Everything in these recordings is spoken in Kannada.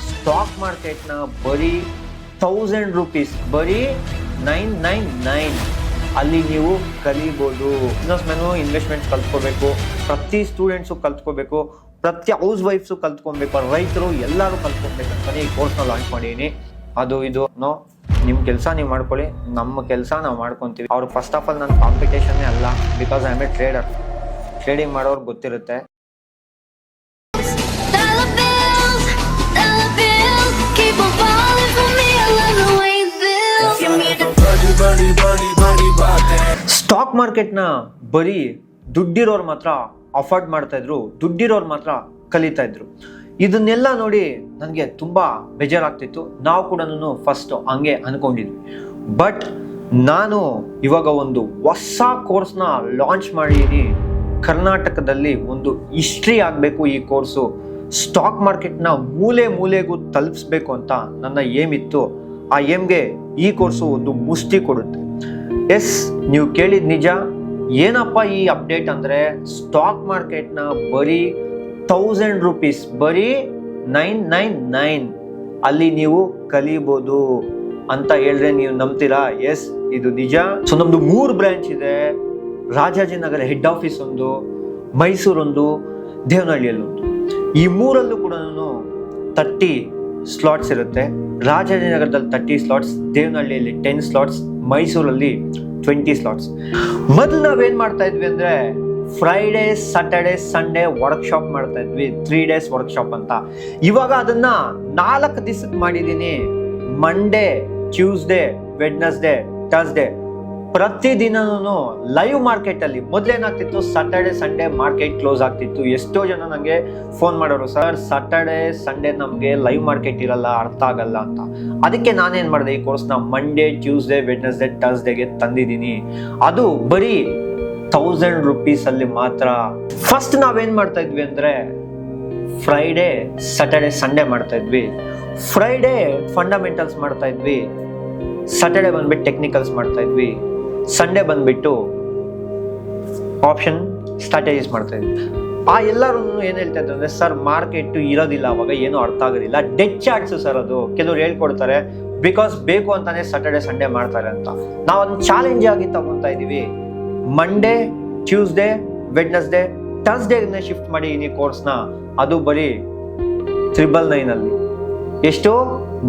ಸ್ಟಾಕ್ ಮಾರ್ಕೆಟ್ನ ಬರೀ 1000 ರೂಪೀಸ್, ಬರೀ 999 ಅಲ್ಲಿ ನೀವು ಕಲಿಬೋದು. ಬಿಸ್ನೆಸ್ ಮ್ಯಾನು ಇನ್ವೆಸ್ಟ್ಮೆಂಟ್ ಕಲ್ತ್ಕೋಬೇಕು, ಪ್ರತಿ ಸ್ಟೂಡೆಂಟ್ಸು ಕಲ್ತ್ಕೋಬೇಕು, ಪ್ರತಿ ಹೌಸ್ ವೈಫ್ಸು ಕಲ್ತ್ಕೊಬೇಕು, ರೈತರು ಎಲ್ಲರೂ ಕಲ್ತ್ಕೊಬೇಕಂತಾನೆ ಈ ಕೋರ್ಸ್ನ ಲಾಂಚ್ ಮಾಡಿದ್ದೀನಿ. ಅದು ಇದು ನೋ, ನಿಮ್ಮ ಕೆಲಸ ನೀವು ಮಾಡ್ಕೊಳ್ಳಿ, ನಮ್ಮ ಕೆಲಸ ನಾವು ಮಾಡ್ಕೊತೀವಿ. ಅವ್ರು ಫಸ್ಟ್ ಆಫ್ ಆಲ್ ನನ್ನ ಕಾಂಪಿಟೇಷನ್ನೇ ಅಲ್ಲ, because I am A trader. Trading ಮಾಡೋರ್ಗೆ ಗೊತ್ತಿರುತ್ತೆ. ಸ್ಟಾಕ್ ಮಾರ್ಕೆಟ್ನ ಬರೀ ದುಡ್ಡಿರೋರು ಮಾತ್ರ ಅಫೋರ್ಡ್ ಮಾಡ್ತಾ ಇದ್ರು, ದುಡ್ಡಿರೋರು ಮಾತ್ರ ಕಲಿತಾ ಇದ್ರು. ಇದನ್ನೆಲ್ಲ ನೋಡಿ ನನಗೆ ತುಂಬಾ ಬೇಜಾರಾಗ್ತಿತ್ತು. ನಾವು ಕೂಡ ಫಸ್ಟ್ ಹಂಗೆ ಅನ್ಕೊಂಡಿದ್ವಿ. ಬಟ್ ನಾನು ಇವಾಗ ಒಂದು ಹೊಸ ಕೋರ್ಸ್ನ ಲಾಂಚ್ ಮಾಡಿದ್ದೀನಿ. ಕರ್ನಾಟಕದಲ್ಲಿ ಒಂದು ಹಿಸ್ಟ್ರಿ ಆಗಬೇಕು ಈ ಕೋರ್ಸು. ಸ್ಟಾಕ್ ಮಾರ್ಕೆಟ್ನ ಮೂಲೆ ಮೂಲೆಗೂ ತಲುಪಿಸ್ಬೇಕು ಅಂತ ನನ್ನ ಏಮ್ ಇತ್ತು. ಆ ಏಮ್ಗೆ ಈ ಕೋರ್ಸು ಒಂದು ಮುಷ್ಟಿ ಕೊಡುತ್ತೆ. ಎಸ್, ನೀವು ಕೇಳಿದ ನಿಜ. ಏನಪ್ಪ ಈ ಅಪ್ಡೇಟ್ ಅಂದರೆ, ಸ್ಟಾಕ್ ಮಾರ್ಕೆಟ್ನ ಬರೀ 1000 ರೂಪೀಸ್, ಬರೀ 999 ಅಲ್ಲಿ ನೀವು ಕಲಿಬೋದು ಅಂತ ಹೇಳಿದ್ರೆ ನೀವು ನಂಬ್ತೀರಾ? ಎಸ್, ಇದು ನಿಜ. ಸೊ ನಮ್ದು 3 ಬ್ರಾಂಚ್ ಇದೆ. ರಾಜಾಜಿನಗರ ಹೆಡ್ ಆಫೀಸ್ ಒಂದು, ಮೈಸೂರೊಂದು, ದೇವನಹಳ್ಳಿಯಲ್ಲೊಂದು. ಈ 3ರಲ್ಲೂ ಕೂಡ 30 ಸ್ಲಾಟ್ಸ್ ಇರುತ್ತೆ. ರಾಜಾಜಿನಗರದಲ್ಲಿ 30 ಸ್ಲಾಟ್ಸ್, ದೇವನಹಳ್ಳಿಯಲ್ಲಿ 10 ಸ್ಲಾಟ್ಸ್, ಮೈಸೂರಲ್ಲಿ 20 ಸ್ಲಾಟ್ಸ್. ಮೊದಲು ನಾವೇನ್ ಮಾಡ್ತಾ ಇದ್ವಿ ಅಂದ್ರೆ, ಫ್ರೈಡೇ, ಸ್ಯಾಟರ್ಡೆ, ಸಂಡೇ ವರ್ಕ್ಶಾಪ್ ಮಾಡ್ತಾ ಇದ್ವಿ, 3 ಡೇಸ್ ವರ್ಕ್ಶಾಪ್ ಅಂತ. ಇವಾಗ ಅದನ್ನ 4 ದಿವಸಕ್ಕೆ ಮಾಡಿದ್ದೀನಿ. ಮಂಡೇ, ಟ್ಯೂಸ್ಡೇ, ವೆಡ್ನೆಸ್ಡೇ, ಥರ್ಸ್ಡೇ ಪ್ರತಿದಿನನೂ ಲೈವ್ ಮಾರ್ಕೆಟ್ ಅಲ್ಲಿ. ಮೊದಲೇನಾಗ್ತಿತ್ತು, ಸ್ಯಾಟರ್ಡೆ ಸಂಡೇ ಮಾರ್ಕೆಟ್ ಕ್ಲೋಸ್ ಆಗ್ತಿತ್ತು. ಎಷ್ಟೋ ಜನ ನನಗೆ ಫೋನ್ ಮಾಡೋರು, ಸರ್ ಸ್ಯಾಟರ್ಡೆ ಸಂಡೇ ನಮಗೆ ಲೈವ್ ಮಾರ್ಕೆಟ್ ಇರಲ್ಲ, ಅರ್ಥ ಆಗಲ್ಲ ಅಂತ. ಅದಕ್ಕೆ ನಾನೇನ್ ಮಾಡಿದೆ, ಈ ಕೋರ್ಸ್ನ ಮಂಡೇ, ಟ್ಯೂಸ್ಡೇ, ವೆಡ್ನೆಸ್ಡೇ, ಥರ್ಸ್ಡೇಗೆ ತಂದಿದ್ದೀನಿ. ಅದು ಬರೀ 1000 ರೂಪೀಸ್ ಅಲ್ಲಿ ಮಾತ್ರ. ಫಸ್ಟ್ ನಾವೇನ್ ಮಾಡ್ತಾ ಇದ್ವಿ ಅಂದ್ರೆ, ಫ್ರೈಡೇ, ಸ್ಯಾಟರ್ಡೆ, ಸಂಡೇ ಮಾಡ್ತಾ ಇದ್ವಿ. ಫ್ರೈಡೇ ಫಂಡಮೆಂಟಲ್ಸ್ ಮಾಡ್ತಾ ಇದ್ವಿ, ಸ್ಯಾಟರ್ಡೆ ಬಂದ್ಬಿಟ್ಟು ಟೆಕ್ನಿಕಲ್ಸ್ ಮಾಡ್ತಾ ಇದ್ವಿ, ಸಂಡೇ ಬಂದ್ಬಿಟ್ಟು ಆಪ್ಷನ್ ಸ್ಟ್ರಾಟಜೀಸ್ ಮಾಡ್ತಾ ಇದ್ವಿ. ಆ ಎಲ್ಲರೂ ಏನ್ ಹೇಳ್ತಾ ಇದ್ರು ಅಂದ್ರೆ, ಸರ್ ಮಾರ್ಕೆಟ್ ಇರೋದಿಲ್ಲ, ಅವಾಗ ಏನೂ ಅರ್ಥ ಆಗೋದಿಲ್ಲ, ಡೆಡ್ ಚಾರ್ಟ್ಸ್ ಸರ್ ಅದು. ಕೆಲವ್ರು ಹೇಳ್ಕೊಡ್ತಾರೆ ಬಿಕಾಸ್ ಬೇಕು ಅಂತಾನೆ ಸ್ಯಾಟರ್ಡೆ ಸಂಡೇ ಮಾಡ್ತಾರೆ ಅಂತ. ನಾವು ಅದನ್ನ ಚಾಲೆಂಜ್ ಆಗಿ ತಗೊಂತಾ ಇದೀವಿ. ಮಂಡೇ, ಟ್ಯೂಸ್ಡೇ, ವೆಡ್ನೆಸ್ಡೇ, ಥರ್ಸ್ಡೇಗೆ ಶಿಫ್ಟ್ ಮಾಡಿದೀನಿ ಕೋರ್ಸ್ನ. ಅದು ಬರೀ 999 ಅಲ್ಲಿ. ಎಷ್ಟು?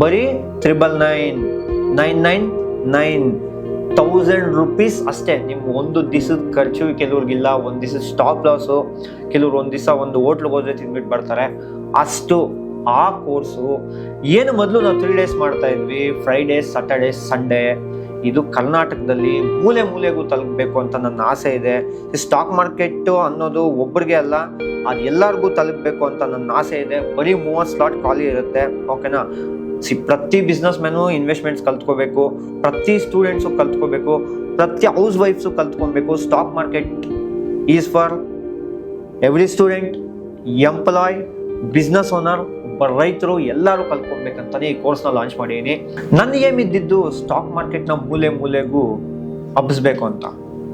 ಬರೀ 999 1000 ರೂಪೀಸ್ ಅಷ್ಟೇ. ನಿಮ್ ಒಂದು ದಿವಸದ ಖರ್ಚು ಕೆಲವ್ರಿಗಿಲ್ಲ, ಒಂದ್ ದಿವಸದ ಸ್ಟಾಪ್ ಲಾಸು, ಕೆಲವ್ರು ಒಂದ್ ದಿವಸ ಒಂದು ಹೋಟ್ಲಿಗೆ ಹೋದ್ರೆ ತಿಂದ್ಬಿಟ್ಟು ಬರ್ತಾರೆ. ಅಷ್ಟು ಆ ಕೋರ್ಸು ಏನು. ಮೊದಲು ನಾವು 3 ಡೇಸ್ ಮಾಡ್ತಾ ಇದ್ವಿ, ಫ್ರೈಡೇ, ಸ್ಯಾಟರ್ಡೆ, ಸಂಡೇ. ಇದು ಕರ್ನಾಟಕದಲ್ಲಿ ಮೂಲೆ ಮೂಲೆಗೂ ತಲುಪಬೇಕು ಅಂತ ನನ್ನ ಆಸೆ ಇದೆ. ಸ್ಟಾಕ್ ಮಾರ್ಕೆಟ್ ಅನ್ನೋದು ಒಬ್ಬರಿಗೆ ಅಲ್ಲ, ಅದು ಎಲ್ಲರಿಗೂ ತಲುಪಬೇಕು ಅಂತ ನನ್ನ ಆಸೆ ಇದೆ. ಬರೀ 30 ಸ್ಲಾಟ್ ಖಾಲಿ ಇರುತ್ತೆ, ಓಕೆನಾ? ಪ್ರತಿ ಬಿಸ್ನೆಸ್ ಮ್ಯಾನು ಇನ್ವೆಸ್ಟ್ಮೆಂಟ್ಸ್ ಕಲ್ತ್ಕೋಬೇಕು, ಪ್ರತಿ ಸ್ಟೂಡೆಂಟ್ಸು ಕಲ್ತ್ಕೋಬೇಕು, ಪ್ರತಿ ಹೌಸ್ ವೈಫ್ಸು ಕಲ್ತ್ಕೊಬೇಕು. Stock market is for every student, employee, business owner, ಒಬ್ಬ ರೈತರು ಎಲ್ಲರೂ ಕಲ್ತ್ಕೊಬೇಕಂತಾನೆ ಈ ಕೋರ್ಸ್ನ ಲಾಂಚ್ ಮಾಡಿದ್ದೀನಿ. ನನಗೇಮಿದ್ದಿದ್ದು ಸ್ಟಾಕ್ ಮಾರ್ಕೆಟ್ನ ಮೂಲೆ ಮೂಲೆಗೂ ಹಬ್ಬಿಸ್ಬೇಕು ಅಂತ.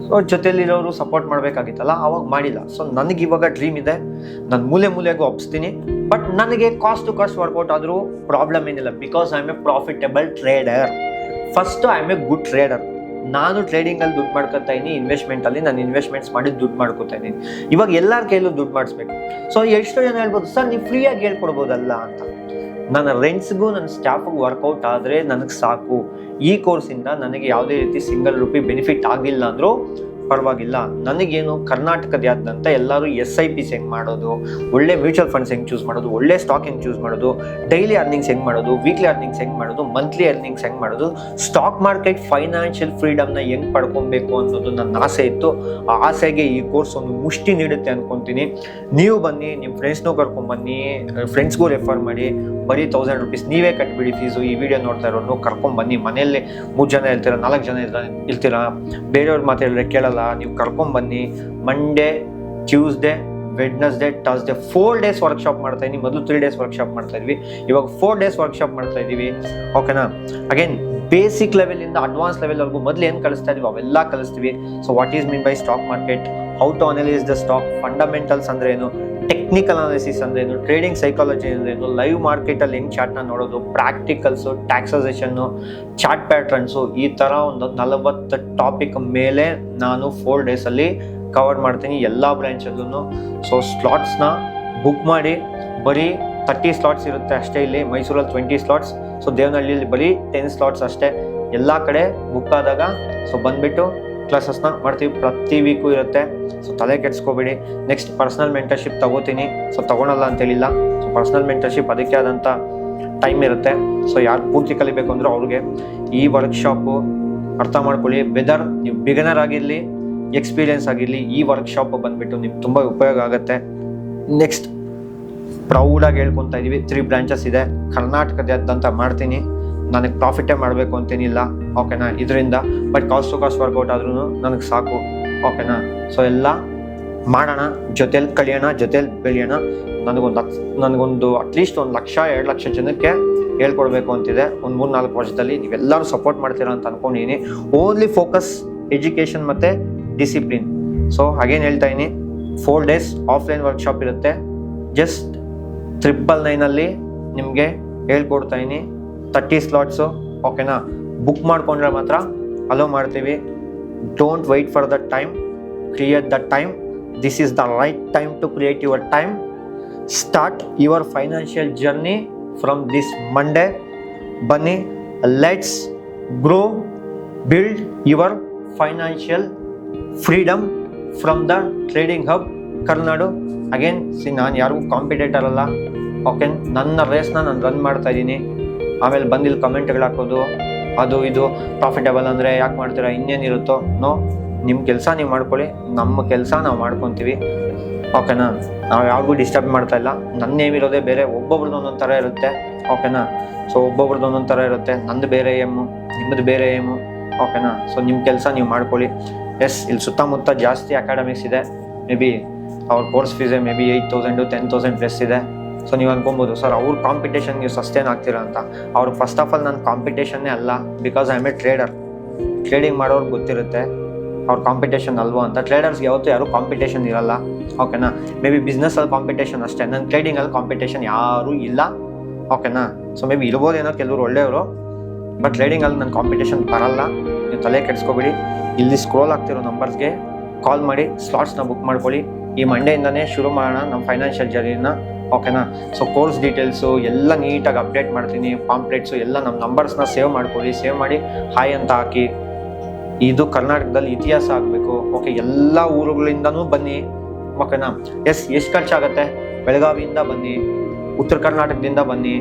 ಸೊ ಜೊತೆಲಿರೋರು ಸಪೋರ್ಟ್ ಮಾಡಬೇಕಾಗಿತ್ತಲ್ಲ, ಅವಾಗ ಮಾಡಿಲ್ಲ. ಸೊ ನನಗೆ ಇವಾಗ ಡ್ರೀಮ್ ಇದೆ, ನಾನು ಮೂಲೆ ಮೂಲೆಗೂ ಹಬ್ಬಿಸ್ತೀನಿ. ಬಟ್ ನನಗೆ ಕಾಸ್ಟ್ ಟು ಕಾಸ್ಟ್ ವರ್ಕೌಟ್ ಆದರೂ ಪ್ರಾಬ್ಲಮ್ ಏನಿಲ್ಲ, because I am A profitable trader. First I am A good trader. ನಾನು ಟ್ರೇಡಿಂಗಲ್ಲಿ ದುಡ್ಡು ಮಾಡ್ಕೊತಾ ಇದ್ದೀನಿ, ಇನ್ವೆಸ್ಟ್ಮೆಂಟಲ್ಲಿ ನಾನು ಇನ್ವೆಸ್ಟ್ಮೆಂಟ್ಸ್ ಮಾಡಿ ದುಡ್ಡು ಮಾಡ್ಕೊತಾ ಇದ್ದೀನಿ. ಇವಾಗ ಎಲ್ಲರ ಕೈಲೂ ದುಡ್ಡು ಮಾಡಿಸ್ಬೇಕು. ಸೊ ಎಷ್ಟೋ ಜನ ಹೇಳ್ಬೋದು, ಸರ್ ನೀವು ಫ್ರೀಯಾಗಿ ಹೇಳ್ಕೊಡ್ಬೋದಲ್ಲ ಅಂತ. ನನ್ನ ರೆಂಟ್ಸ್ಗೂ ನನ್ನ ಸ್ಟಾಫ್ಗೂ ವರ್ಕೌಟ್ ಆದರೆ ನನಗೆ ಸಾಕು. ಈ ಕೋರ್ಸಿಂದ ನನಗೆ ಯಾವುದೇ ರೀತಿ ಸಿಂಗಲ್ ರೂಪಿ ಬೆನಿಫಿಟ್ ಆಗಿಲ್ಲ ಅಂದರೂ ಪರವಾಗಿಲ್ಲ. ನನಗೇನು ಕರ್ನಾಟಕದಾದ್ಯಂತ ಎಲ್ಲರೂ SIPs ಹೆಂಗೆ ಮಾಡೋದು, ಒಳ್ಳೆ ಮ್ಯೂಚುವಲ್ ಫಂಡ್ಸ್ ಹೆಂಗೆ ಚೂಸ್ ಮಾಡೋದು, ಒಳ್ಳೆ ಸ್ಟಾಕ್ ಹೆಂಗೆ ಚೂಸ್ ಮಾಡೋದು, ಡೈಲಿ ಅರ್ನಿಂಗ್ಸ್ ಹೆಂಗೆ ಮಾಡೋದು, ವೀಕ್ಲಿ ಅರ್ನಿಂಗ್ಸ್ ಹೆಂಗೆ ಮಾಡೋದು, ಮಂತ್ಲಿ ಅರ್ನಿಂಗ್ಸ್ ಹೆಂಗೆ ಮಾಡೋದು, ಸ್ಟಾಕ್ ಮಾರ್ಕೆಟ್ ಫೈನಾನ್ಷಿಯಲ್ ಫ್ರೀಡಮ್ನ ಹೆಂಗೆ ಪಡ್ಕೊಬೇಕು ಅನ್ನೋದು ನನ್ನ ಆಸೆ ಇತ್ತು. ಆ ಆಸೆಗೆ ಈ ಕೋರ್ಸ್ ಒಂದು ಮುಷ್ಟಿ ನೀಡುತ್ತೆ ಅನ್ಕೊತೀನಿ. ನೀವು ಬನ್ನಿ, ನಿಮ್ಮ ಫ್ರೆಂಡ್ಸ್ನೂ ಕರ್ಕೊಂಡ್ಬನ್ನಿ, ಫ್ರೆಂಡ್ಸ್ಗೂ ರೆಫರ್ ಮಾಡಿ. ಬರೀ 1000 ರೂಪೀಸ್ ನೀವೇ ಕಟ್ಬಿಡಿ ಫೀಸು. ಈ ವಿಡಿಯೋ ನೋಡ್ತಾ ಇರೋರು ಕರ್ಕೊಂಡ್ಬನ್ನಿ. ಮನೆಯಲ್ಲಿ 3 ಜನ ಇರ್ತೀರ, 4 ಜನ ಇರ್ತೀರಾ, ಬೇರೆಯವ್ರ ಮಾತು ಹೇಳಿದ್ರೆ ಕೇಳಲ್ಲ, ನೀವು ಕರ್ಕೊಂಡ್ಬನ್ನಿ. Monday, Tuesday, Wednesday, Thursday 4 days workshop ಮಾಡ್ತಾ ಇದೀನಿ. ಮೊದಲು 3 ಡೇಸ್ ವರ್ಕ್ಶಾಪ್ ಮಾಡ್ತಾ ಇದ್ವಿ, ಇವಾಗ 4 ಡೇಸ್ ವರ್ಕ್ಶಾಪ್ ಮಾಡ್ತಾ ಇದೀವಿ, ಓಕೆನಾ? ಅಗೇನ್ ಬೇಸಿಕ್ ಲೆವೆಲ್ ಇಂದ ಅಡ್ವಾನ್ಸ್ ಲೆವೆಲ್ ವರೆಗೂ ಮೊದಲು ಏನು ಕಲಿಸ್ತಾ ಇದೀವಿ ಅವೆಲ್ಲ ಕಲಿಸ್ತೀವಿ. So what is mean by stock market, how to analyse the stock, fundamentals ಅಂದ್ರೆ ಏನು, ಟೆಕ್ನಿಕಲ್ ಅನಾಲಿಸಿಸ್ ಅಂದ್ರೇನು, ಟ್ರೇಡಿಂಗ್ ಸೈಕಾಲಜಿ ಅಂದ್ರೇನು, ಲೈವ್ ಮಾರ್ಕೆಟಲ್ಲಿ ಹೆಂಗೆ ಚಾರ್ಟ್ನ ನೋಡೋದು, ಪ್ರಾಕ್ಟಿಕಲ್ಸು, ಟ್ಯಾಕ್ಸೈಸೇಷನ್ನು, ಚಾರ್ಟ್ ಪ್ಯಾಟ್ರನ್ಸು, ಈ ಥರ ಒಂದು 40 ಟಾಪಿಕ್ ಮೇಲೆ ನಾನು 4 ಡೇಸಲ್ಲಿ ಕವರ್ ಮಾಡ್ತೀನಿ ಎಲ್ಲ ಬ್ರ್ಯಾಂಚಲ್ಲೂ. ಸೊ ಸ್ಲಾಟ್ಸ್ನ ಬುಕ್ ಮಾಡಿ. ಬರೀ 30 ಸ್ಲಾಟ್ಸ್ ಇರುತ್ತೆ ಅಷ್ಟೇ. ಇಲ್ಲಿ ಮೈಸೂರಲ್ಲಿ 20 ಸ್ಲಾಟ್ಸ್, ಸೊ ದೇವನಹಳ್ಳಿಯಲ್ಲಿ ಬರೀ 10 ಸ್ಲಾಟ್ಸ್ ಅಷ್ಟೇ. ಎಲ್ಲ ಕಡೆ ಬುಕ್ ಆದಾಗ ಸೊ ಬಂದುಬಿಟ್ಟು ಕ್ಲಾಸಸ್ನ ಮಾಡ್ತೀವಿ. ಪ್ರತಿ ವೀಕು ಇರುತ್ತೆ, ಸೊ ತಲೆ ಕೆಡಿಸ್ಕೋಬೇಡಿ. ನೆಕ್ಸ್ಟ್ ಪರ್ಸ್ನಲ್ ಮೆಂಟರ್ಶಿಪ್ ತಗೋತೀನಿ, ಸೊ ತಗೊಳಲ್ಲ ಅಂತೇಳಿಲ್ಲ. ಸೊ ಪರ್ಸ್ನಲ್ ಮೆಂಟರ್ಶಿಪ್ ಅದಕ್ಕೆ ಆದಂಥ ಟೈಮ್ ಇರುತ್ತೆ. ಸೊ ಯಾರು ಪೂರ್ತಿ ಕಲಿಬೇಕು ಅಂದ್ರೆ ಅವ್ರಿಗೆ ಈ ವರ್ಕ್ಶಾಪು ಅರ್ಥ ಮಾಡ್ಕೊಳ್ಳಿ. ವೆದರ್ ನೀವು ಬಿಗಿನರ್ ಆಗಿರಲಿ, ಎಕ್ಸ್ಪೀರಿಯನ್ಸ್ ಆಗಿರಲಿ, ಈ ವರ್ಕ್ಶಾಪ್ ಬಂದುಬಿಟ್ಟು ನಿಮ್ಗೆ ತುಂಬ ಉಪಯೋಗ ಆಗುತ್ತೆ. ನೆಕ್ಸ್ಟ್ ಪ್ರೌಡಾಗಿ ಹೇಳ್ಕೊತಾ ಇದ್ದೀವಿ, 3 ಬ್ರಾಂಚಸ್ ಇದೆ. ಕರ್ನಾಟಕದಾದ್ಯಂತ ಮಾಡ್ತೀನಿ. ನನಗೆ ಪ್ರಾಫಿಟೇ ಮಾಡಬೇಕು ಅಂತೇನಿಲ್ಲ, ಓಕೆನಾ, ಇದರಿಂದ. But cost to cost work out ಆದ್ರೂ ನನಗೆ ಸಾಕು, ಓಕೆನಾ. ಸೊ ಎಲ್ಲ ಮಾಡೋಣ, ಜೊತೆಲಿ ಕಲಿಯೋಣ, ಜೊತೆಲಿ ಬೆಳೆಯೋಣ. ನನಗೊಂದು ಅಟ್ಲೀಸ್ಟ್ 1 ಲಕ್ಷ 2 ಲಕ್ಷ ಜನಕ್ಕೆ ಹೇಳ್ಕೊಡ್ಬೇಕು ಅಂತಿದೆ ಒಂದು 3-4 ವರ್ಷದಲ್ಲಿ. ನೀವೆಲ್ಲರೂ ಸಪೋರ್ಟ್ ಮಾಡ್ತೀರಾ ಅಂತ ಅನ್ಕೊಂಡಿದ್ದೀನಿ. ಓನ್ಲಿ ಫೋಕಸ್ ಎಜುಕೇಷನ್ ಮತ್ತು ಡಿಸಿಪ್ಲಿನ್. ಸೊ ಹಾಗೇನು ಹೇಳ್ತಾ ಇದ್ದೀನಿ, 4 ಡೇಸ್ ಆಫ್ಲೈನ್ ವರ್ಕ್ಶಾಪ್ ಇರುತ್ತೆ. ಜಸ್ಟ್ 999 ನಿಮಗೆ ಹೇಳ್ಕೊಡ್ತಾ ಇದ್ದೀನಿ. 30 ಸ್ಲಾಟ್ಸು, ಓಕೆನಾ. ಬುಕ್ ಮಾಡ್ಕೊಂಡ್ರೆ ಮಾತ್ರ ಅಲೋ ಮಾಡ್ತೀವಿ. Don't wait for the time, create the time. This is the right time to create your time. Start your financial journey from this Monday. ಬನ್ನಿ, let's grow, build your financial freedom from the trading hub Karnadu. Again ನಾನು ಯಾರಿಗೂ ಕಾಂಪಿಟೇಟರ್ ಅಲ್ಲ, ಓಕೆ. ನನ್ನ ರೇಸ್ನ ನಾನು ರನ್ ಮಾಡ್ತಾ ಇದ್ದೀನಿ. ಆಮೇಲೆ ಬಂದಿಲ್ಲಿ ಕಮೆಂಟ್ಗಳು ಹಾಕೋದು, ಅದು ಇದು ಪ್ರಾಫಿಟಬಲ್ ಅಂದರೆ ಯಾಕೆ ಮಾಡ್ತೀರಾ, ಇನ್ನೇನಿರುತ್ತೋ. ನೋ, ನಿಮ್ಮ ಕೆಲಸ ನೀವು ಮಾಡ್ಕೊಳ್ಳಿ, ನಮ್ಮ ಕೆಲಸ ನಾವು ಮಾಡ್ಕೊತೀವಿ, ಓಕೆನಾ. ನಾವು ಯಾರಿಗೂ ಡಿಸ್ಟರ್ಬ್ ಮಾಡ್ತಾ ಇಲ್ಲ. ನನ್ನ ಏಮಿರೋದೇ ಬೇರೆ, ಒಬ್ಬೊಬ್ರದ್ದು ಒಂದೊಂದು ಥರ ಇರುತ್ತೆ, ಓಕೆನಾ. ಸೊ ಒಬ್ಬೊಬ್ರದ್ದು ಒಂದೊಂದು ಥರ ಇರುತ್ತೆ. ನಂದು ಬೇರೆ ಏಮು, ನಿಮ್ಮದು ಬೇರೆ ಏಮು, ಓಕೆನಾ. ಸೊ ನಿಮ್ಮ ಕೆಲಸ ನೀವು ಮಾಡ್ಕೊಳ್ಳಿ. ಎಸ್, ಇಲ್ಲಿ ಸುತ್ತಮುತ್ತ ಜಾಸ್ತಿ ಅಕಾಡೆಮಿಕ್ಸ್ ಇದೆ. ಮೇ ಬಿ ಅವ್ರ ಕೋರ್ಸ್ ಫೀಸೇ ಮೇ ಬಿ 8,000 10,000 ಪ್ಲಸ್ ಇದೆ. ಸೊ ನೀವು ಅನ್ಕೊಬೋದು, ಸರ್ ಅವ್ರ ಕಾಂಪಿಟೇಷನ್ ನೀವು ಸಸ್ಟೇನ್ ಆಗ್ತೀರಾ ಅಂತ. ಅವ್ರಿಗೆ ಫಸ್ಟ್ ಆಫ್ ಆಲ್ ನನ್ನ ಕಾಂಪಿಟೇಷನ್ನೇ ಅಲ್ಲ, because I am A trader. Trading ಮಾಡೋರ್ಗೆ ಗೊತ್ತಿರುತ್ತೆ ಅವ್ರ ಕಾಂಪಿಟೇಷನ್ ಅಲ್ವೋ ಅಂತ. ಟ್ರೇಡರ್ಸ್ಗೆ ಯಾವತ್ತೂ ಯಾರೂ ಕಾಂಪಿಟೇಷನ್ ಇರಲ್ಲ, ಓಕೆನಾ. ಮೇ ಬಿ ಬಿಸ್ನೆಸ್ಸಲ್ಲಿ ಕಾಂಪಿಟೇಷನ್ ಅಷ್ಟೇ, ನನ್ನ ಟ್ರೇಡಿಂಗಲ್ಲಿ ಕಾಂಪಿಟೇಷನ್ ಯಾರೂ ಇಲ್ಲ, ಓಕೆನಾ. ಸೊ ಮೇ ಬಿ ಇರ್ಬೋದೇನೋ ಕೆಲವರು ಒಳ್ಳೆಯವರು, ಬಟ್ ಟ್ರೇಡಿಂಗಲ್ಲಿ ನನ್ನ ಕಾಂಪಿಟೇಷನ್ ಬರಲ್ಲ. ನೀವು ತಲೆ ಕೆಡಿಸ್ಕೊಬೇಡಿ. ಇಲ್ಲಿ ಸ್ಕ್ರೋಲ್ ಆಗ್ತಿರೋ ನಂಬರ್ಸ್ಗೆ ಕಾಲ್ ಮಾಡಿ ಸ್ಲಾಟ್ಸ್ನ ಬುಕ್ ಮಾಡ್ಕೊಳ್ಳಿ. ಈ ಮಂಡೆಯಿಂದನೇ ಶುರು ಮಾಡೋಣ ನಮ್ಮ ಫೈನಾನ್ಷಿಯಲ್ ಜರ್ನಿನ, ಓಕೆನಾ. ಸೊ ಕೋರ್ಸ್ ಡೀಟೇಲ್ಸು ಎಲ್ಲ ನೀಟಾಗಿ ಅಪ್ಡೇಟ್ ಮಾಡ್ತೀನಿ. ಪಾಂಪ್ಲೆಟ್ಸು ಎಲ್ಲ ನಮ್ಮ ನಂಬರ್ಸ್ನ ಸೇವ್ ಮಾಡ್ಕೊಳ್ಳಿ. ಸೇವ್ ಮಾಡಿ ಹಾಯ್ ಅಂತ ಹಾಕಿ. ಇದು ಕರ್ನಾಟಕದಲ್ಲಿ ಇತಿಹಾಸ ಆಗಬೇಕು, ಓಕೆ. ಎಲ್ಲ ಊರುಗಳಿಂದನೂ ಬನ್ನಿ, ಓಕೆನಾ. ಎಷ್ಟು ಖರ್ಚಾಗುತ್ತೆ, ಬೆಳಗಾವಿಯಿಂದ ಬನ್ನಿ, ಉತ್ತರ ಕರ್ನಾಟಕದಿಂದ ಬನ್ನಿ,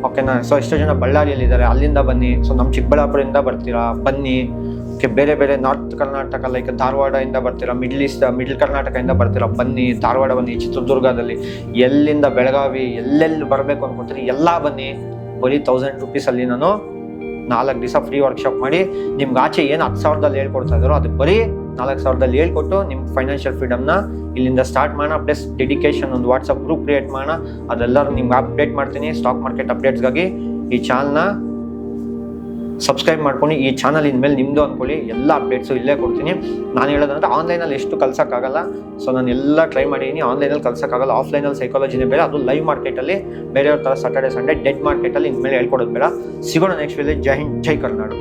ಓಕೆನಾ. ಸೊ ಎಷ್ಟೋ ಜನ ಬಳ್ಳಾರಿಯಲ್ಲಿದ್ದಾರೆ, ಅಲ್ಲಿಂದ ಬನ್ನಿ. ಸೊ ನಮ್ಮ ಚಿಕ್ಕಬಳ್ಳಾಪುರದಿಂದ ಬರ್ತೀರಾ, ಬನ್ನಿ. ಓಕೆ, ಬೇರೆ ಬೇರೆ ನಾರ್ತ್ ಕರ್ನಾಟಕ ಲೈಕ್ ಧಾರವಾಡದಿಂದ ಬರ್ತೀರಾ, ಮಿಡ್ಲ್ ಕರ್ನಾಟಕದಿಂದ ಬರ್ತೀರಾ, ಬನ್ನಿ. ಧಾರವಾಡ ಬನ್ನಿ, ಚಿತ್ರದುರ್ಗದಲ್ಲಿ ಎಲ್ಲಿಂದ ಬೆಳಗಾವಿ ಎಲ್ಲೆಲ್ಲಿ ಬರಬೇಕು ಅನ್ಕೊತೀರಿ ಎಲ್ಲ ಬನ್ನಿ. ಬರೀ 1000 ರೂಪೀಸಲ್ಲಿ ನಾನು 4 ದಿವಸ ಫ್ರೀ ವರ್ಕ್ಶಾಪ್ ಮಾಡಿ ನಿಮ್ಗೆ ಆಚೆ ಏನು 10,000ದಲ್ಲಿ ಹೇಳ್ಕೊಡ್ತಾ ಇದ್ದಾರೋ ಅದು ಬರೀ 4,000ದಲ್ಲಿ ಹೇಳ್ಕೊಟ್ಟು ನಿಮ್ಮ ಫೈನಾನ್ಷಿಯಲ್ ಫ್ರೀಡಮ್ನ ಇಲ್ಲಿಂದ ಸ್ಟಾರ್ಟ್ ಮಾಡೋಣ. ಪ್ಲಸ್ ಡೆಡಿಕೇಶನ್ ಒಂದು ವಾಟ್ಸಪ್ ಗ್ರೂಪ್ ಕ್ರಿಯೇಟ್ ಮಾಡೋಣ. ಅದೆಲ್ಲರೂ ನಿಮ್ಗೆ ಅಪ್ಡೇಟ್ ಮಾಡ್ತೀನಿ. ಸ್ಟಾಕ್ ಮಾರ್ಕೆಟ್ ಅಪ್ಡೇಟ್ಸ್ಗಾಗಿ ಈ ಚಾನಲ್ನ ಸಬ್ಸ್ಕ್ರೈಬ್ ಮಾಡ್ಕೊಂಡು ಈ ಚಾನಲ್ ಇನ್ಮೇಲೆ ನಿಮ್ಮದು ಅಂದ್ಕೊಳ್ಳಿ. ಎಲ್ಲ ಅಪ್ಡೇಟ್ಸು ಇಲ್ಲೇ ಕೊಡ್ತೀನಿ. ನಾನು ಹೇಳೋದಂದ್ರೆ ಆನ್ಲೈನಲ್ಲಿ ಎಷ್ಟು ಕಲ್ಸೋಕ್ಕಾಗಲ್ಲ. ಸೊ ನಾನು ಎಲ್ಲ ಟ್ರೈ ಮಾಡಿದ್ದೀನಿ. ಆನ್ಲೈನಲ್ಲಿ ಕಲ್ಸೋಕ್ಕಾಗಲ್ಲ. ಆಫ್ಲೈನಲ್ಲಿ ಸೈಕಾಲಜಿನೇ ಬೇರೆ, ಅದು ಲೈವ್ ಮಾರ್ಕೆಟಲ್ಲಿ ಬೇರೆಯವ್ರ ಥರ ಸಾಟರ್ಡೆ ಸಂಡೇ ಡೆಡ್ ಮಾರ್ಕೆಟಲ್ಲಿ ಇನ್ಮೇಲೆ ಹೇಳ್ಕೊಡೋದು ಬೇಡ. ಸಿಗೋಣ ನೆಕ್ಸ್ಟ್ ವೀಡಿಯೋದಲ್ಲಿ. ಜೈ ಹಿಂದ್, ಜೈ ಕರ್ನಾಡು.